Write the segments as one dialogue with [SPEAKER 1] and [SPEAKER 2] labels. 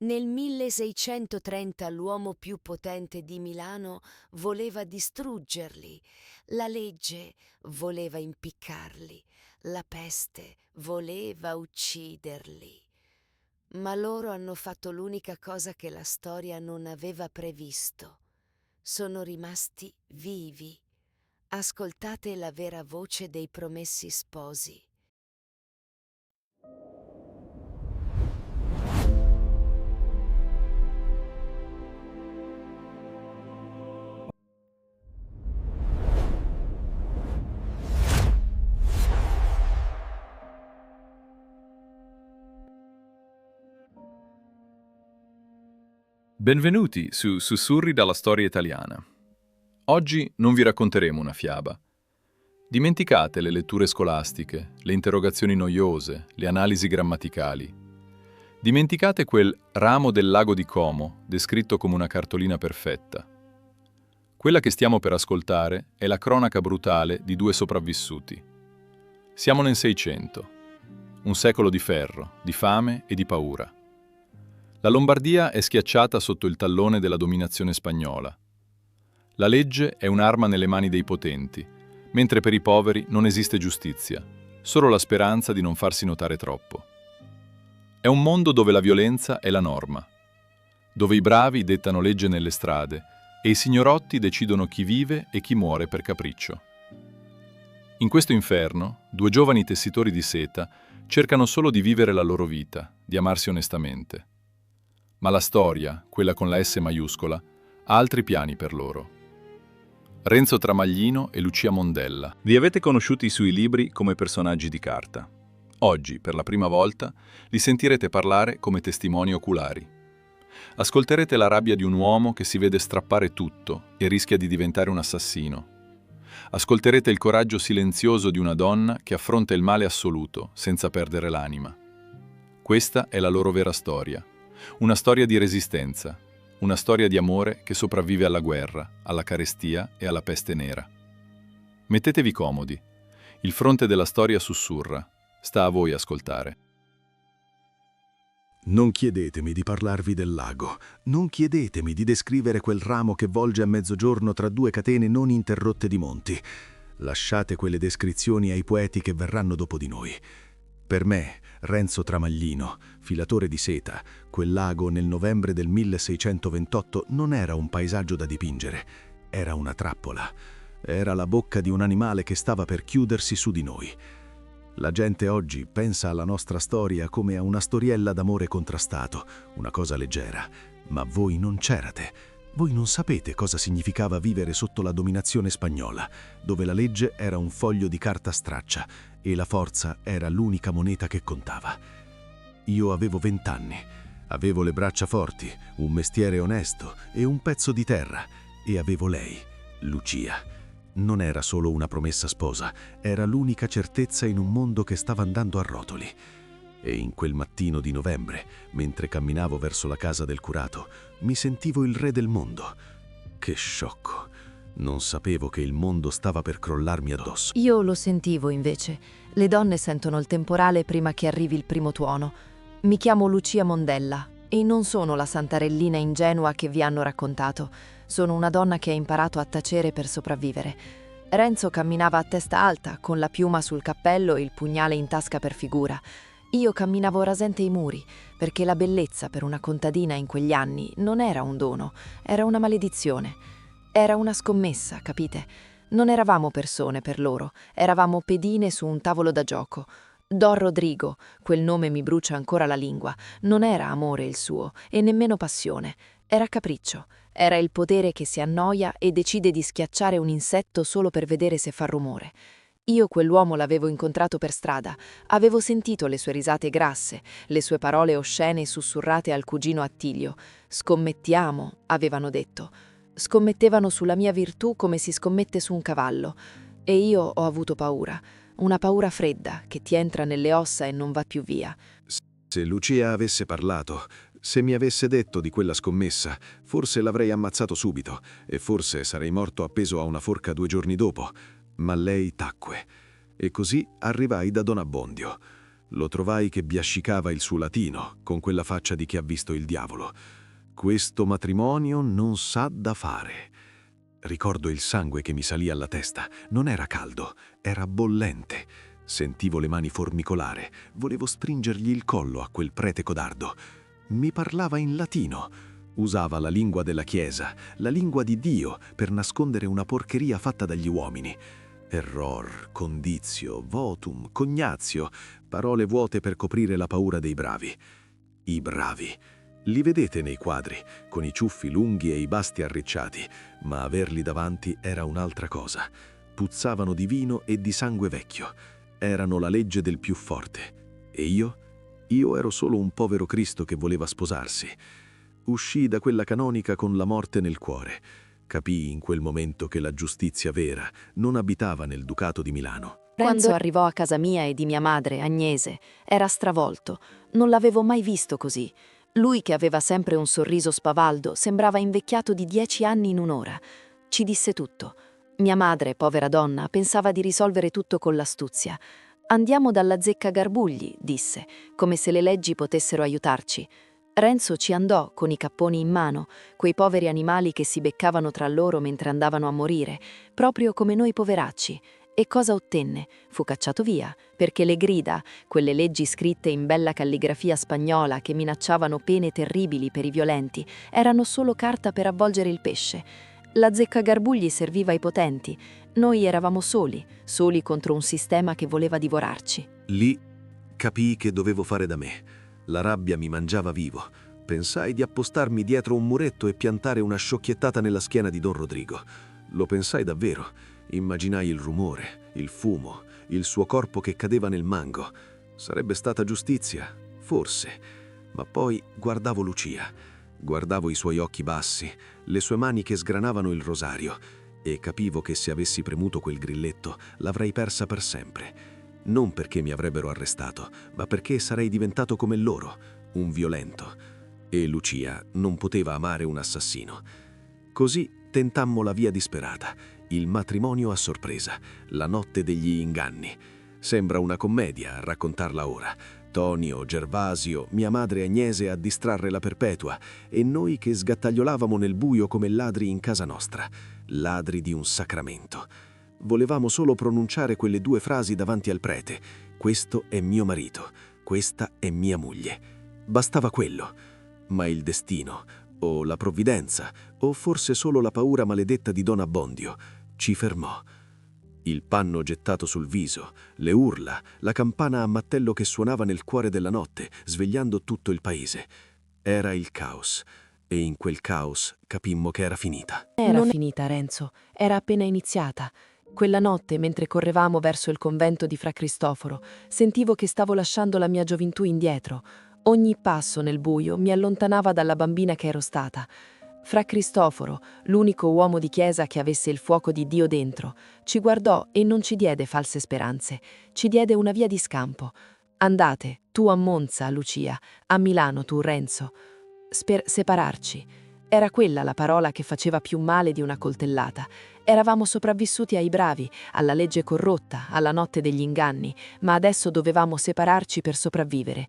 [SPEAKER 1] Nel 1630 l'uomo più potente di Milano voleva distruggerli, la legge voleva impiccarli, la peste voleva ucciderli. Ma loro hanno fatto l'unica cosa che la storia non aveva previsto. Sono rimasti vivi. Ascoltate la vera voce dei promessi sposi.
[SPEAKER 2] Benvenuti su Sussurri dalla storia italiana. Oggi non vi racconteremo una fiaba. Dimenticate le letture scolastiche, le interrogazioni noiose, le analisi grammaticali. Dimenticate quel ramo del lago di Como, descritto come una cartolina perfetta. Quella che stiamo per ascoltare è la cronaca brutale di due sopravvissuti. Siamo nel Seicento, un secolo di ferro, di fame e di paura. La Lombardia è schiacciata sotto il tallone della dominazione spagnola. La legge è un'arma nelle mani dei potenti, mentre per i poveri non esiste giustizia, solo la speranza di non farsi notare troppo. È un mondo dove la violenza è la norma, dove i bravi dettano legge nelle strade e i signorotti decidono chi vive e chi muore per capriccio. In questo inferno, due giovani tessitori di seta cercano solo di vivere la loro vita, di amarsi onestamente. Ma la storia, quella con la S maiuscola, ha altri piani per loro. Renzo Tramaglino e Lucia Mondella.
[SPEAKER 3] Li avete conosciuti sui libri come personaggi di carta. Oggi, per la prima volta, li sentirete parlare come testimoni oculari. Ascolterete la rabbia di un uomo che si vede strappare tutto e rischia di diventare un assassino. Ascolterete il coraggio silenzioso di una donna che affronta il male assoluto senza perdere l'anima. Questa è la loro vera storia. Una storia di resistenza, una storia di amore che sopravvive alla guerra, alla carestia e alla peste nera. Mettetevi comodi. Il fronte della storia sussurra. Sta a voi ascoltare.
[SPEAKER 4] Non chiedetemi di parlarvi del lago, non chiedetemi di descrivere quel ramo che volge a mezzogiorno tra due catene non interrotte di monti. Lasciate quelle descrizioni ai poeti che verranno dopo di noi. Per me, Renzo Tramaglino, filatore di seta, quel lago nel novembre del 1628 non era un paesaggio da dipingere, era una trappola. Era la bocca di un animale che stava per chiudersi su di noi. La gente oggi pensa alla nostra storia come a una storiella d'amore contrastato, una cosa leggera, ma voi non c'erate. Voi non sapete cosa significava vivere sotto la dominazione spagnola, dove la legge era un foglio di carta straccia e la forza era l'unica moneta che contava. Io avevo 20 anni, avevo le braccia forti, un mestiere onesto e un pezzo di terra, e avevo lei, Lucia. Non era solo una promessa sposa, era l'unica certezza in un mondo che stava andando a rotoli. E in quel mattino di novembre, mentre camminavo verso la casa del curato, mi sentivo il re del mondo. Che sciocco! Non sapevo che il mondo stava per crollarmi addosso.
[SPEAKER 5] Io lo sentivo invece. Le donne sentono il temporale prima che arrivi il primo tuono. Mi chiamo Lucia Mondella e non sono la santarellina ingenua che vi hanno raccontato. Sono una donna che ha imparato a tacere per sopravvivere. Renzo camminava a testa alta, con la piuma sul cappello e il pugnale in tasca per figura. Io camminavo rasente i muri, perché la bellezza per una contadina in quegli anni non era un dono, era una maledizione. Era una scommessa, capite? Non eravamo persone per loro, eravamo pedine su un tavolo da gioco. Don Rodrigo, quel nome mi brucia ancora la lingua, non era amore il suo, e nemmeno passione. Era capriccio, era il potere che si annoia e decide di schiacciare un insetto solo per vedere se fa rumore. Io quell'uomo l'avevo incontrato per strada, avevo sentito le sue risate grasse, le sue parole oscene sussurrate al cugino Attilio. Scommettiamo, avevano detto. Scommettevano sulla mia virtù come si scommette su un cavallo. E io ho avuto paura, una paura fredda che ti entra nelle ossa e non va più via.
[SPEAKER 4] Se Lucia avesse parlato, se mi avesse detto di quella scommessa, forse l'avrei ammazzato subito e forse sarei morto appeso a una forca 2 giorni dopo. Ma lei tacque. E così arrivai da Don Abbondio. Lo trovai che biascicava il suo latino, con quella faccia di chi ha visto il diavolo. Questo matrimonio non sa da fare. Ricordo il sangue che mi salì alla testa. Non era caldo, era bollente. Sentivo le mani formicolare. Volevo stringergli il collo a quel prete codardo. Mi parlava in latino. Usava la lingua della Chiesa, la lingua di Dio, per nascondere una porcheria fatta dagli uomini. Error, condizio, votum, cognazio, parole vuote per coprire la paura dei bravi. I bravi. Li vedete nei quadri, con i ciuffi lunghi e i basti arricciati, ma averli davanti era un'altra cosa. Puzzavano di vino e di sangue vecchio. Erano la legge del più forte. E io? Io ero solo un povero Cristo che voleva sposarsi. Uscii da quella canonica con la morte nel cuore. Capii in quel momento che la giustizia vera non abitava nel Ducato di Milano.
[SPEAKER 5] Renzo arrivò a casa mia e di mia madre, Agnese. Era stravolto. Non l'avevo mai visto così. Lui, che aveva sempre un sorriso spavaldo, sembrava invecchiato di 10 anni in un'ora. Ci disse tutto. Mia madre, povera donna, pensava di risolvere tutto con l'astuzia. «Andiamo dalla zecca Garbugli», disse, come se le leggi potessero aiutarci. Renzo ci andò con i capponi in mano, quei poveri animali che si beccavano tra loro mentre andavano a morire, proprio come noi poveracci. E cosa ottenne? Fu cacciato via, perché le grida, quelle leggi scritte in bella calligrafia spagnola che minacciavano pene terribili per i violenti, erano solo carta per avvolgere il pesce. La zecca Garbugli serviva ai potenti. Noi eravamo soli, soli contro un sistema che voleva divorarci.
[SPEAKER 4] Lì capii che dovevo fare da me. La rabbia mi mangiava vivo. Pensai di appostarmi dietro un muretto e piantare una sciocchiettata nella schiena di Don Rodrigo. Lo pensai davvero. Immaginai il rumore, il fumo, il suo corpo che cadeva nel mango. Sarebbe stata giustizia? Forse. Ma poi guardavo Lucia. Guardavo i suoi occhi bassi, le sue mani che sgranavano il rosario, e capivo che se avessi premuto quel grilletto l'avrei persa per sempre. Non perché mi avrebbero arrestato, ma perché sarei diventato come loro, un violento. E Lucia non poteva amare un assassino. Così tentammo la via disperata, il matrimonio a sorpresa, la notte degli inganni. Sembra una commedia a raccontarla ora. Tonio, Gervasio, mia madre Agnese a distrarre la Perpetua e noi che sgattagliolavamo nel buio come ladri in casa nostra, ladri di un sacramento. Volevamo solo pronunciare quelle 2 frasi davanti al prete: questo è mio marito, questa è mia moglie. Bastava quello. Ma il destino, o la provvidenza, o forse solo la paura maledetta di Don Abbondio, ci fermò. Il panno gettato sul viso, le urla, la campana a mattello che suonava nel cuore della notte, svegliando tutto il paese. Era il caos, e in quel caos capimmo che era finita.
[SPEAKER 5] Era finita, Renzo. Era appena iniziata. Quella notte, mentre correvamo verso il convento di Fra Cristoforo, sentivo che stavo lasciando la mia gioventù indietro. Ogni passo nel buio mi allontanava dalla bambina che ero stata. Fra Cristoforo, l'unico uomo di chiesa che avesse il fuoco di Dio dentro, ci guardò e non ci diede false speranze, ci diede una via di scampo. Andate, tu a Monza, Lucia, a Milano, tu, Renzo. Separarci. Era quella la parola che faceva più male di una coltellata. Eravamo sopravvissuti ai bravi, alla legge corrotta, alla notte degli inganni, ma adesso dovevamo separarci per sopravvivere.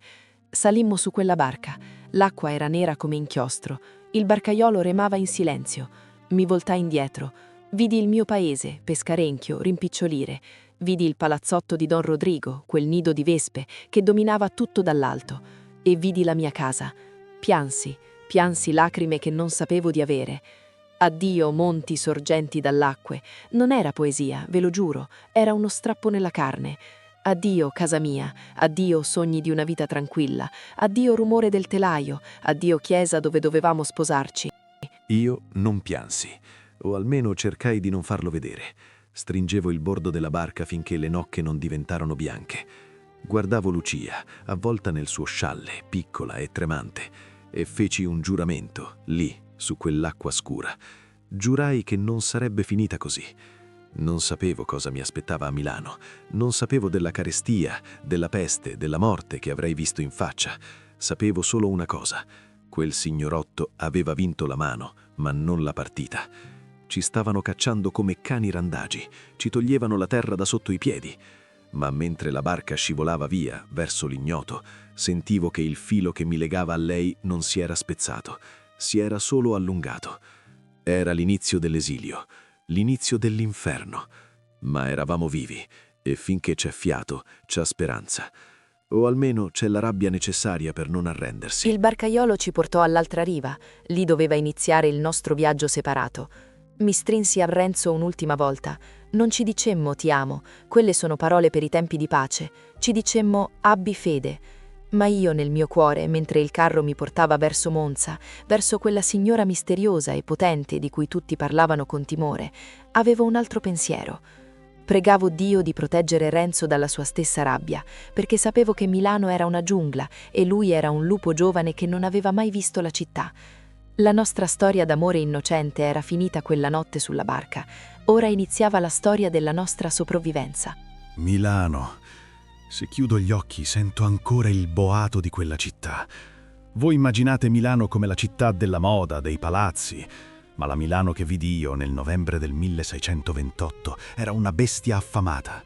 [SPEAKER 5] Salimmo su quella barca. L'acqua era nera come inchiostro. Il barcaiolo remava in silenzio. Mi voltai indietro. Vidi il mio paese, Pescarenchio, rimpicciolire. Vidi il palazzotto di Don Rodrigo, quel nido di vespe che dominava tutto dall'alto. E vidi la mia casa. Piansi lacrime che non sapevo di avere. Addio monti sorgenti dall'acque. Non era poesia, ve lo giuro, era uno strappo nella carne. Addio casa mia, addio sogni di una vita tranquilla, addio rumore del telaio, addio chiesa dove dovevamo sposarci.
[SPEAKER 4] Io non piansi, o almeno cercai di non farlo vedere. Stringevo il bordo della barca finché le nocche non diventarono bianche. Guardavo Lucia, avvolta nel suo scialle, piccola e tremante, e feci un giuramento, lì, su quell'acqua scura. Giurai che non sarebbe finita così. Non sapevo cosa mi aspettava a Milano, non sapevo della carestia, della peste, della morte che avrei visto in faccia. Sapevo solo una cosa: quel signorotto aveva vinto la mano, ma non la partita. Ci stavano cacciando come cani randagi, ci toglievano la terra da sotto i piedi. ma mentre la barca scivolava via, verso l'ignoto, sentivo che il filo che mi legava a lei non si era spezzato, si era solo allungato. Era l'inizio dell'esilio, l'inizio dell'inferno, ma eravamo vivi e finché c'è fiato, c'è speranza. O almeno c'è la rabbia necessaria per non arrendersi.
[SPEAKER 5] Il barcaiolo ci portò all'altra riva, lì doveva iniziare il nostro viaggio separato. Mi strinsi a Renzo un'ultima volta. Non ci dicemmo ti amo, quelle sono parole per i tempi di pace. Ci dicemmo abbi fede. Ma io nel mio cuore, mentre il carro mi portava verso Monza, verso quella signora misteriosa e potente di cui tutti parlavano con timore, avevo un altro pensiero. Pregavo Dio di proteggere Renzo dalla sua stessa rabbia, perché sapevo che Milano era una giungla e lui era un lupo giovane che non aveva mai visto la città. La nostra storia d'amore innocente era finita quella notte sulla barca. Ora iniziava la storia della nostra sopravvivenza.
[SPEAKER 4] Milano. Se chiudo gli occhi sento ancora il boato di quella città. Voi immaginate Milano come la città della moda, dei palazzi, ma la Milano che vidi io nel novembre del 1628 era una bestia affamata.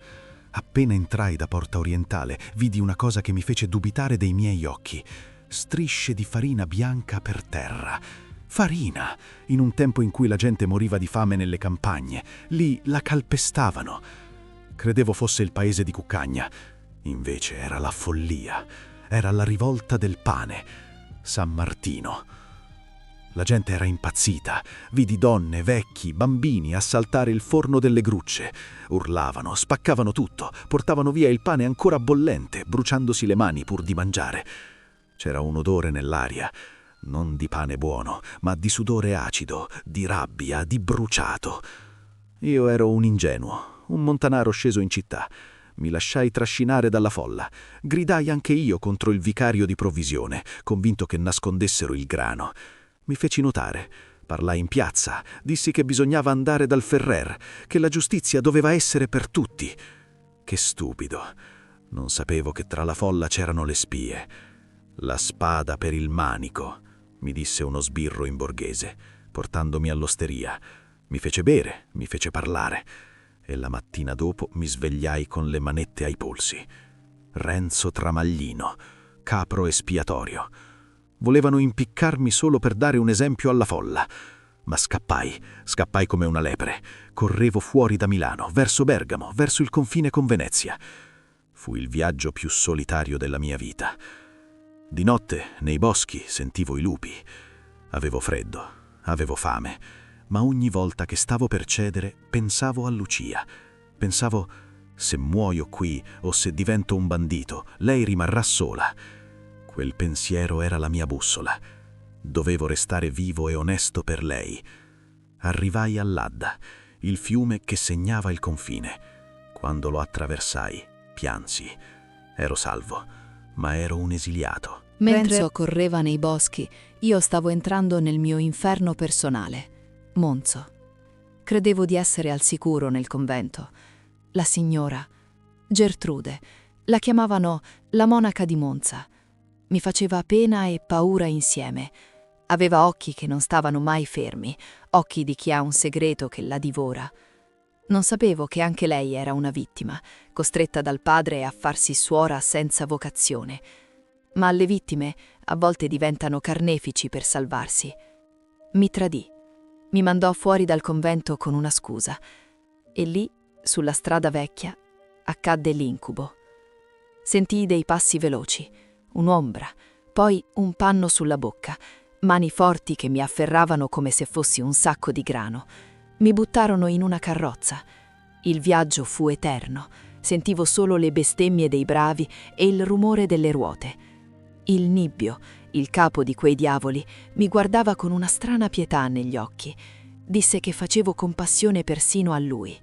[SPEAKER 4] Appena entrai da Porta Orientale, vidi una cosa che mi fece dubitare dei miei occhi. Strisce di farina bianca per terra. Farina! In un tempo in cui la gente moriva di fame nelle campagne. Lì la calpestavano. Credevo fosse il paese di Cuccagna. Invece era la follia. Era la rivolta del pane. San Martino. La gente era impazzita. Vidi donne, vecchi, bambini assaltare il forno delle grucce. Urlavano, spaccavano tutto, portavano via il pane ancora bollente, bruciandosi le mani pur di mangiare. C'era un odore nell'aria, non di pane buono, ma di sudore acido, di rabbia, di bruciato. Io ero un ingenuo, un montanaro sceso in città. Mi lasciai trascinare dalla folla. Gridai anche io contro il vicario di provvisione, convinto che nascondessero il grano. Mi feci notare, parlai in piazza, dissi che bisognava andare dal Ferrer, che la giustizia doveva essere per tutti. Che stupido. Non sapevo che tra la folla c'erano le spie. La spada per il manico, mi disse uno sbirro in borghese, portandomi all'osteria. Mi fece bere, mi fece parlare, e la mattina dopo mi svegliai con le manette ai polsi. Renzo Tramaglino, capro espiatorio. Volevano impiccarmi solo per dare un esempio alla folla. Ma scappai come una lepre. Correvo fuori da Milano, verso Bergamo, verso il confine con Venezia. Fu il viaggio più solitario della mia vita. Di notte, nei boschi, sentivo i lupi. Avevo freddo, avevo fame, ma ogni volta che stavo per cedere pensavo a Lucia. Pensavo, se muoio qui o se divento un bandito, lei rimarrà sola. Quel pensiero era la mia bussola. Dovevo restare vivo e onesto per lei. Arrivai all'Adda, il fiume che segnava il confine. Quando lo attraversai, piansi. Ero salvo, ma ero un esiliato.
[SPEAKER 6] Mentre correva nei boschi, io stavo entrando nel mio inferno personale. Monzo. Credevo di essere al sicuro nel convento. La signora Gertrude, la chiamavano la monaca di Monza. Mi faceva pena e paura insieme. Aveva occhi che non stavano mai fermi, occhi di chi ha un segreto che la divora. Non sapevo che anche lei era una vittima, costretta dal padre a farsi suora senza vocazione. Ma le vittime a volte diventano carnefici per salvarsi. Mi tradì. Mi mandò fuori dal convento con una scusa. E lì, sulla strada vecchia, accadde l'incubo. Sentii dei passi veloci, un'ombra, poi un panno sulla bocca, mani forti che mi afferravano come se fossi un sacco di grano. Mi buttarono in una carrozza. Il viaggio fu eterno. Sentivo solo le bestemmie dei bravi e il rumore delle ruote. Il Nibbio, il capo di quei diavoli, mi guardava con una strana pietà negli occhi. Disse che facevo compassione persino a lui.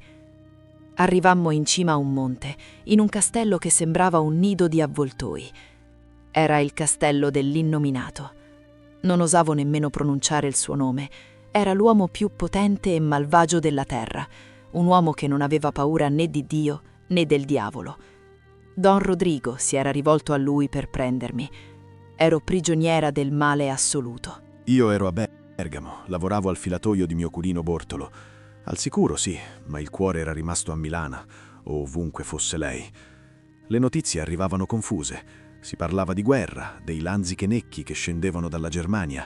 [SPEAKER 6] Arrivammo in cima a un monte, in un castello che sembrava un nido di avvoltoi. Era il castello dell'innominato. Non osavo nemmeno pronunciare il suo nome. Era l'uomo più potente e malvagio della terra, un uomo che non aveva paura né di Dio né del diavolo. Don Rodrigo si era rivolto a lui per prendermi. Ero prigioniera del male assoluto.
[SPEAKER 4] Io ero a Bergamo, lavoravo al filatoio di mio cugino Bortolo. Al sicuro sì, ma il cuore era rimasto a Milano, o ovunque fosse lei. Le notizie arrivavano confuse. Si parlava di guerra, dei lanzichenecchi che scendevano dalla Germania,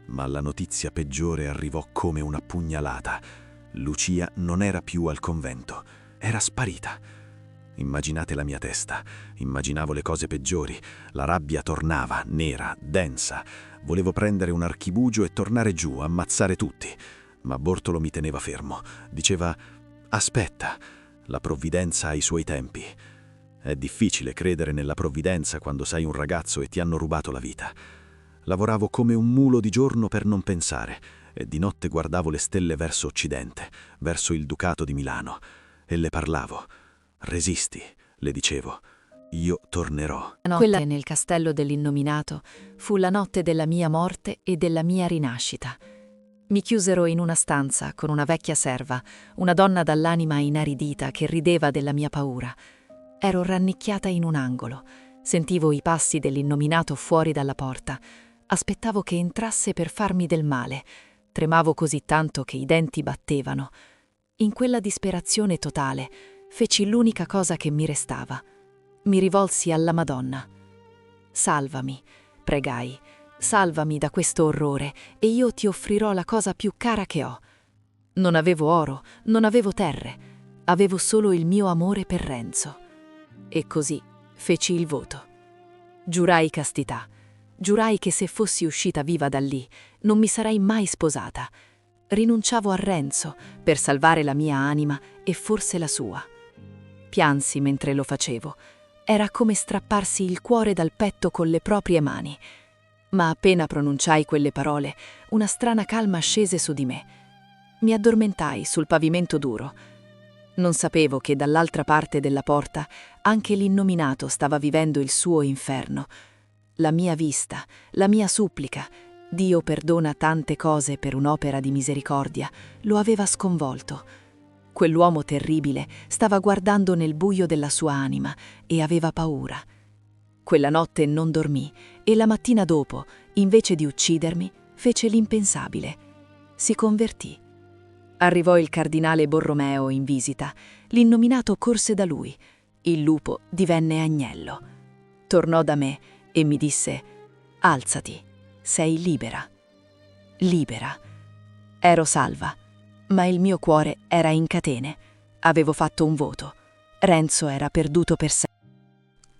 [SPEAKER 4] ma la notizia peggiore arrivò come una pugnalata. Lucia non era più al convento, era sparita. Immaginate la mia testa, immaginavo le cose peggiori. La rabbia tornava, nera, densa. Volevo prendere un archibugio e tornare giù, ammazzare tutti. Ma Bortolo mi teneva fermo. Diceva: aspetta, la provvidenza ha i suoi tempi. È difficile credere nella provvidenza quando sei un ragazzo e ti hanno rubato la vita. Lavoravo come un mulo di giorno per non pensare e di notte guardavo le stelle verso occidente, verso il Ducato di Milano, e le parlavo. Resisti, le dicevo, io tornerò.
[SPEAKER 6] Quella nel castello dell'Innominato fu la notte della mia morte e della mia rinascita. Mi chiusero in una stanza con una vecchia serva, una donna dall'anima inaridita che rideva della mia paura. Ero rannicchiata in un angolo, sentivo i passi dell'Innominato fuori dalla porta, aspettavo che entrasse per farmi del male, tremavo così tanto che i denti battevano. In quella disperazione totale feci l'unica cosa che mi restava. Mi rivolsi alla Madonna. Salvami, pregai, salvami da questo orrore e io ti offrirò la cosa più cara che ho. Non avevo oro, non avevo terre, avevo solo il mio amore per Renzo. E così feci il voto. Giurai castità, giurai che se fossi uscita viva da lì non mi sarei mai sposata. Rinunciavo a Renzo per salvare la mia anima e forse la sua. Piansi mentre lo facevo. Era come strapparsi il cuore dal petto con le proprie mani. Ma appena pronunciai quelle parole, una strana calma scese su di me. Mi addormentai sul pavimento duro. Non sapevo che dall'altra parte della porta anche l'Innominato stava vivendo il suo inferno. La mia vista, la mia supplica, Dio perdona tante cose per un'opera di misericordia, lo aveva sconvolto. Quell'uomo terribile stava guardando nel buio della sua anima e aveva paura. Quella notte non dormì e la mattina dopo, invece di uccidermi, fece l'impensabile. Si convertì. Arrivò il cardinale Borromeo in visita. L'Innominato corse da lui. Il lupo divenne agnello. Tornò da me e mi disse: «Alzati, sei libera». Libera. Ero salva, ma il mio cuore era in catene. Avevo fatto un voto. Renzo era perduto per sempre.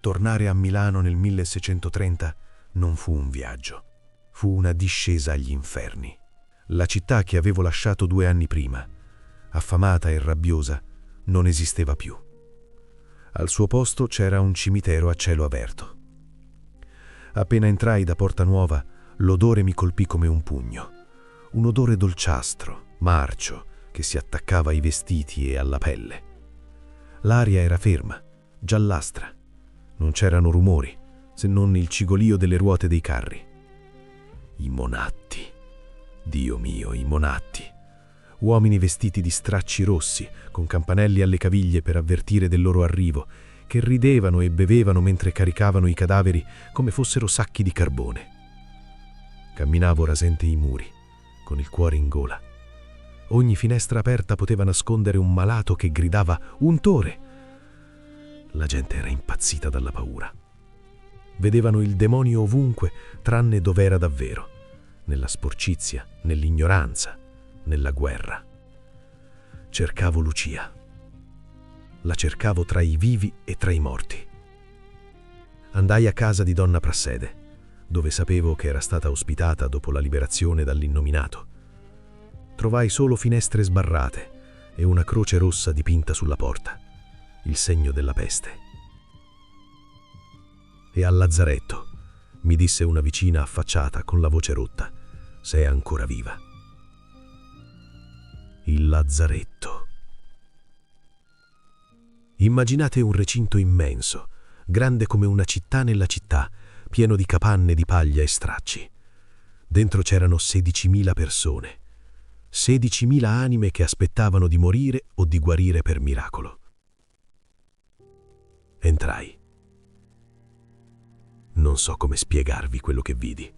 [SPEAKER 4] Tornare a Milano nel 1630 non fu un viaggio, fu una discesa agli inferni. La città che avevo lasciato 2 anni prima, affamata e rabbiosa, non esisteva più. Al suo posto c'era un cimitero a cielo aperto. Appena entrai da Porta Nuova, l'odore mi colpì come un pugno. Un odore dolciastro, marcio, che si attaccava ai vestiti e alla pelle. L'aria era ferma, giallastra. Non c'erano rumori, se non il cigolio delle ruote dei carri. I monatti. Dio mio, i monatti. Uomini vestiti di stracci rossi, con campanelli alle caviglie per avvertire del loro arrivo, che ridevano e bevevano mentre caricavano i cadaveri come fossero sacchi di carbone. Camminavo rasente i muri, con il cuore in gola. Ogni finestra aperta poteva nascondere un malato che gridava «Untore!». La gente era impazzita dalla paura. Vedevano il demonio ovunque, tranne dove era davvero, nella sporcizia, nell'ignoranza, nella guerra. Cercavo Lucia. La cercavo tra i vivi e tra i morti. Andai a casa di donna Prassede, dove sapevo che era stata ospitata dopo la liberazione dall'Innominato. Trovai solo finestre sbarrate e una croce rossa dipinta sulla porta, il segno della peste. E al lazzaretto, mi disse una vicina affacciata con la voce rotta, «Sei ancora viva». Il lazzaretto. Immaginate un recinto immenso, grande come una città nella città, pieno di capanne di paglia e stracci. Dentro c'erano 16.000 persone, 16.000 anime che aspettavano di morire o di guarire per miracolo. Entrai. Non so come spiegarvi quello che vidi.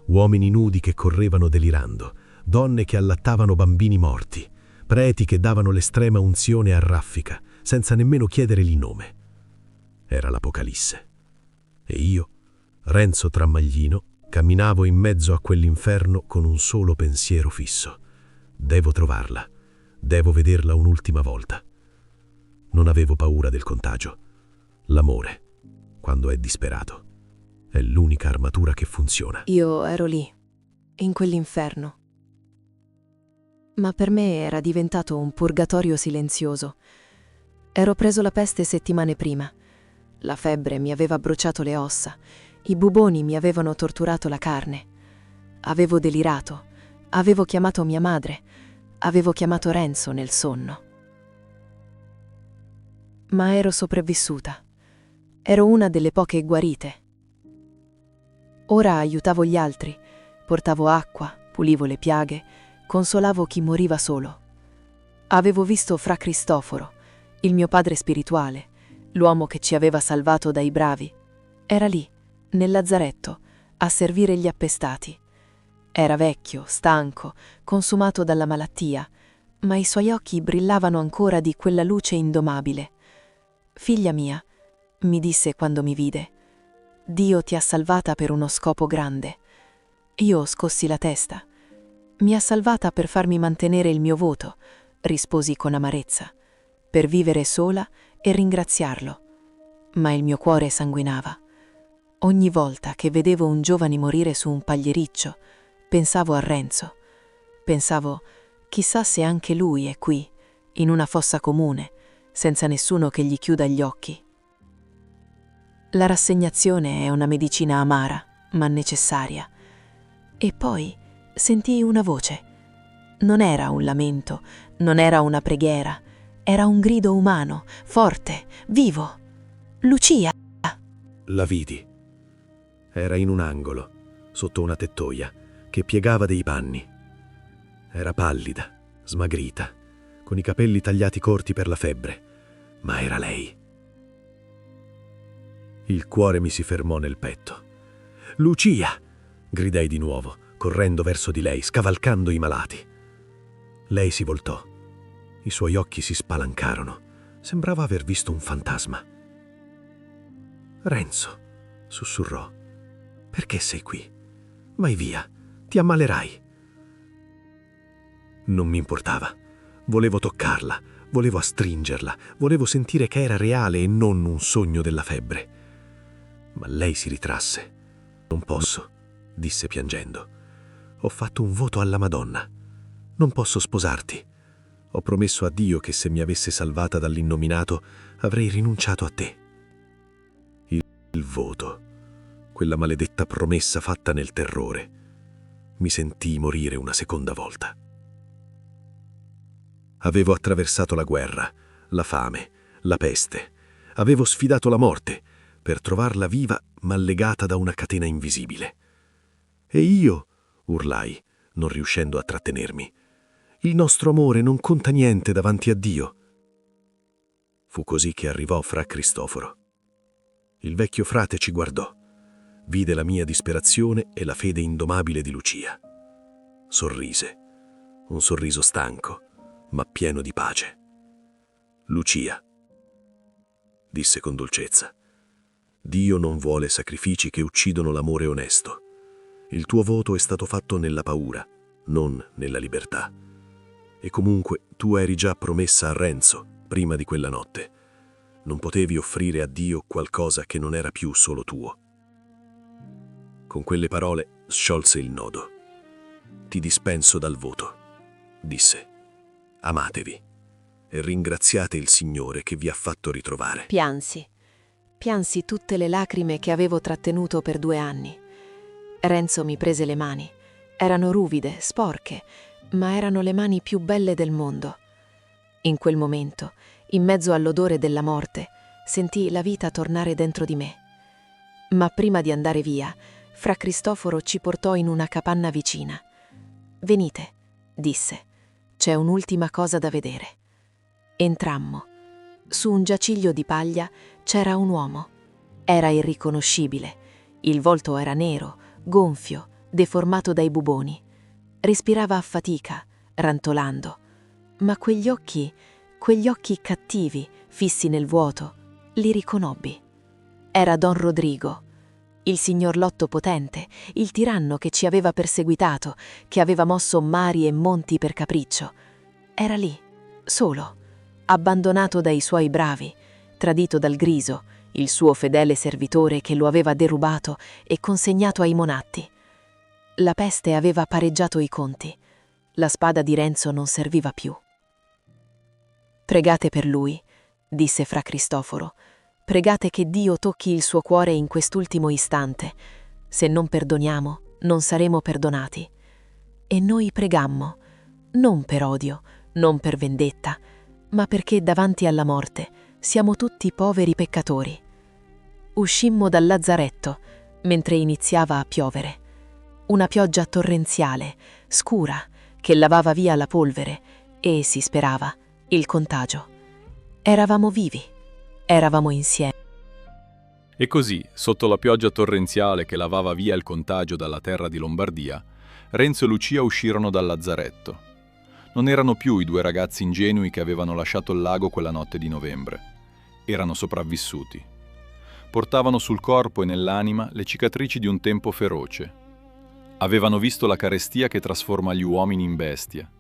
[SPEAKER 4] Uomini nudi che correvano delirando, donne che allattavano bambini morti, preti che davano l'estrema unzione a raffica, senza nemmeno chiedere il nome. Era l'Apocalisse. E io, Renzo Trammaglino, camminavo in mezzo a quell'inferno con un solo pensiero fisso. Devo trovarla. Devo vederla un'ultima volta. Non avevo paura del contagio. L'amore, quando è disperato, è l'unica armatura che funziona.
[SPEAKER 5] Io ero lì, in quell'inferno. Ma per me era diventato un purgatorio silenzioso. Ero preso la peste settimane prima. La febbre mi aveva bruciato le ossa. I buboni mi avevano torturato la carne. Avevo delirato. Avevo chiamato mia madre. Avevo chiamato Renzo nel sonno. Ma ero sopravvissuta. Ero una delle poche guarite. Ora aiutavo gli altri. Portavo acqua, pulivo le piaghe, consolavo chi moriva solo. Avevo visto Fra Cristoforo, il mio padre spirituale, l'uomo che ci aveva salvato dai bravi. Era lì, nel lazzaretto, a servire gli appestati. Era vecchio, stanco, consumato dalla malattia, ma i suoi occhi brillavano ancora di quella luce indomabile. «Figlia mia», mi disse quando mi vide, «Dio ti ha salvata per uno scopo grande». Io scossi la testa. «Mi ha salvata per farmi mantenere il mio voto», risposi con amarezza, «per vivere sola e ringraziarlo». Ma il mio cuore sanguinava. Ogni volta che vedevo un giovane morire su un pagliericcio, pensavo a Renzo. Pensavo, chissà se anche lui è qui, in una fossa comune, senza nessuno che gli chiuda gli occhi. La rassegnazione è una medicina amara, ma necessaria. E poi sentii una voce. Non era un lamento, non era una preghiera, era un grido umano, forte, vivo. «Lucia!»
[SPEAKER 4] La vidi. Era in un angolo, sotto una tettoia, che piegava dei panni. Era pallida, smagrita, con i capelli tagliati corti per la febbre, ma era lei. Il cuore mi si fermò nel petto. «Lucia!» gridai di nuovo, correndo verso di lei, scavalcando i malati. Lei si voltò. I suoi occhi si spalancarono. Sembrava aver visto un fantasma. «Renzo», sussurrò, «perché sei qui? Vai via, ti ammalerai». Non mi importava. Volevo toccarla, volevo astringerla, volevo sentire che era reale e non un sogno della febbre. Ma lei si ritrasse. «Non posso», disse piangendo. «Ho fatto un voto alla Madonna. Non posso sposarti. Ho promesso a Dio che se mi avesse salvata dall'innominato avrei rinunciato a te». Il voto, quella maledetta promessa fatta nel terrore. Mi sentii morire una seconda volta. Avevo attraversato la guerra, la fame, la peste. Avevo sfidato la morte per trovarla viva ma legata da una catena invisibile. «E io», urlai, non riuscendo a trattenermi, «il nostro amore non conta niente davanti a Dio». Fu così che arrivò Fra Cristoforo. Il vecchio frate ci guardò, vide la mia disperazione e la fede indomabile di Lucia. Sorrise, un sorriso stanco, ma pieno di pace. «Lucia», disse con dolcezza, «Dio non vuole sacrifici che uccidono l'amore onesto. Il tuo voto è stato fatto nella paura, non nella libertà. E comunque tu eri già promessa a Renzo prima di quella notte. Non potevi offrire a Dio qualcosa che non era più solo tuo». Con quelle parole sciolse il nodo. «Ti dispenso dal voto», disse. «Amatevi e ringraziate il Signore che vi ha fatto ritrovare».
[SPEAKER 5] Piansi tutte le lacrime che avevo trattenuto per 2 anni. Renzo mi prese le mani. Erano ruvide, sporche, ma erano le mani più belle del mondo. In quel momento, in mezzo all'odore della morte, sentii la vita tornare dentro di me. Ma prima di andare via, Fra Cristoforo ci portò in una capanna vicina. «Venite», disse, «c'è un'ultima cosa da vedere». Entrammo. Su un giaciglio di paglia c'era un uomo. Era irriconoscibile. Il volto era nero, gonfio, deformato dai buboni. Respirava a fatica, rantolando. Ma quegli occhi cattivi, fissi nel vuoto, li riconobbi. Era Don Rodrigo, il signor Lotto potente, il tiranno che ci aveva perseguitato, che aveva mosso mari e monti per capriccio. Era lì, solo, abbandonato dai suoi bravi, tradito dal Griso, il suo fedele servitore che lo aveva derubato e consegnato ai monatti. La peste aveva pareggiato i conti. La spada di Renzo non serviva più. «Pregate per lui», disse fra Cristoforo. «Pregate che Dio tocchi il suo cuore in quest'ultimo istante. Se non perdoniamo, non saremo perdonati». E noi pregammo, non per odio, non per vendetta, ma perché davanti alla morte siamo tutti poveri peccatori. Uscimmo dal lazzaretto mentre iniziava a piovere. Una pioggia torrenziale, scura, che lavava via la polvere e, si sperava, il contagio. Eravamo vivi, eravamo insieme.
[SPEAKER 2] E così, sotto la pioggia torrenziale che lavava via il contagio dalla terra di Lombardia, Renzo e Lucia uscirono dal lazzaretto. Non erano più i due ragazzi ingenui che avevano lasciato il lago quella notte di novembre. Erano sopravvissuti. Portavano sul corpo e nell'anima le cicatrici di un tempo feroce. Avevano visto la carestia che trasforma gli uomini in bestia.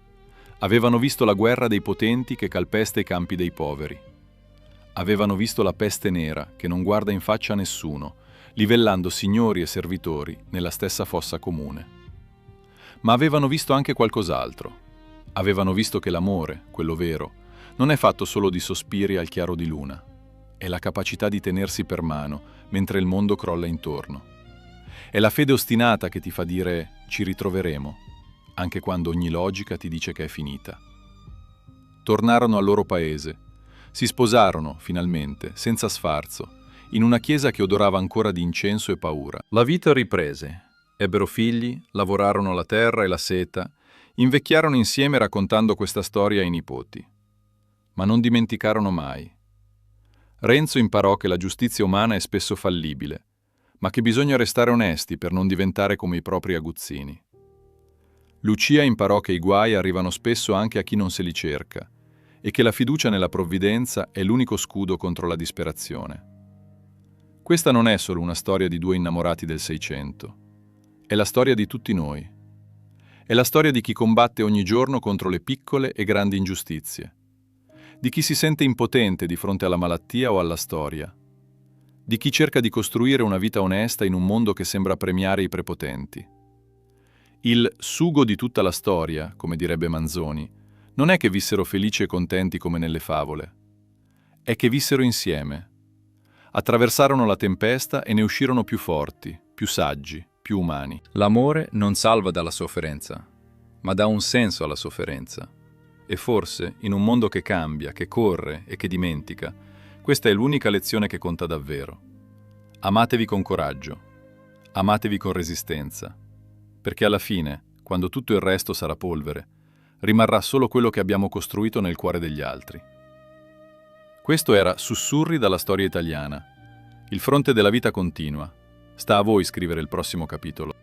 [SPEAKER 2] Avevano visto la guerra dei potenti che calpesta i campi dei poveri. Avevano visto la peste nera che non guarda in faccia a nessuno, livellando signori e servitori nella stessa fossa comune. Ma avevano visto anche qualcos'altro. Avevano visto che l'amore, quello vero, non è fatto solo di sospiri al chiaro di luna. È la capacità di tenersi per mano mentre il mondo crolla intorno. È la fede ostinata che ti fa dire «ci ritroveremo», anche quando ogni logica ti dice che è finita. Tornarono al loro paese. Si sposarono, finalmente, senza sfarzo, in una chiesa che odorava ancora di incenso e paura. La vita riprese. Ebbero figli, lavorarono la terra e la seta, invecchiarono insieme raccontando questa storia ai nipoti. Ma non dimenticarono mai. Renzo imparò che la giustizia umana è spesso fallibile, ma che bisogna restare onesti per non diventare come i propri aguzzini. Lucia imparò che i guai arrivano spesso anche a chi non se li cerca e che la fiducia nella provvidenza è l'unico scudo contro la disperazione. Questa non è solo una storia di due innamorati del Seicento, è la storia di tutti noi. È la storia di chi combatte ogni giorno contro le piccole e grandi ingiustizie, di chi si sente impotente di fronte alla malattia o alla storia, di chi cerca di costruire una vita onesta in un mondo che sembra premiare i prepotenti. Il sugo di tutta la storia, come direbbe Manzoni, non è che vissero felici e contenti come nelle favole, è che vissero insieme. Attraversarono la tempesta e ne uscirono più forti, più saggi, più umani. L'amore non salva dalla sofferenza, ma dà un senso alla sofferenza. E forse, in un mondo che cambia, che corre e che dimentica, questa è l'unica lezione che conta davvero. Amatevi con coraggio, amatevi con resistenza, perché alla fine, quando tutto il resto sarà polvere, rimarrà solo quello che abbiamo costruito nel cuore degli altri. Questo era Sussurri dalla storia italiana. Il fronte della vita continua. Sta a voi scrivere il prossimo capitolo.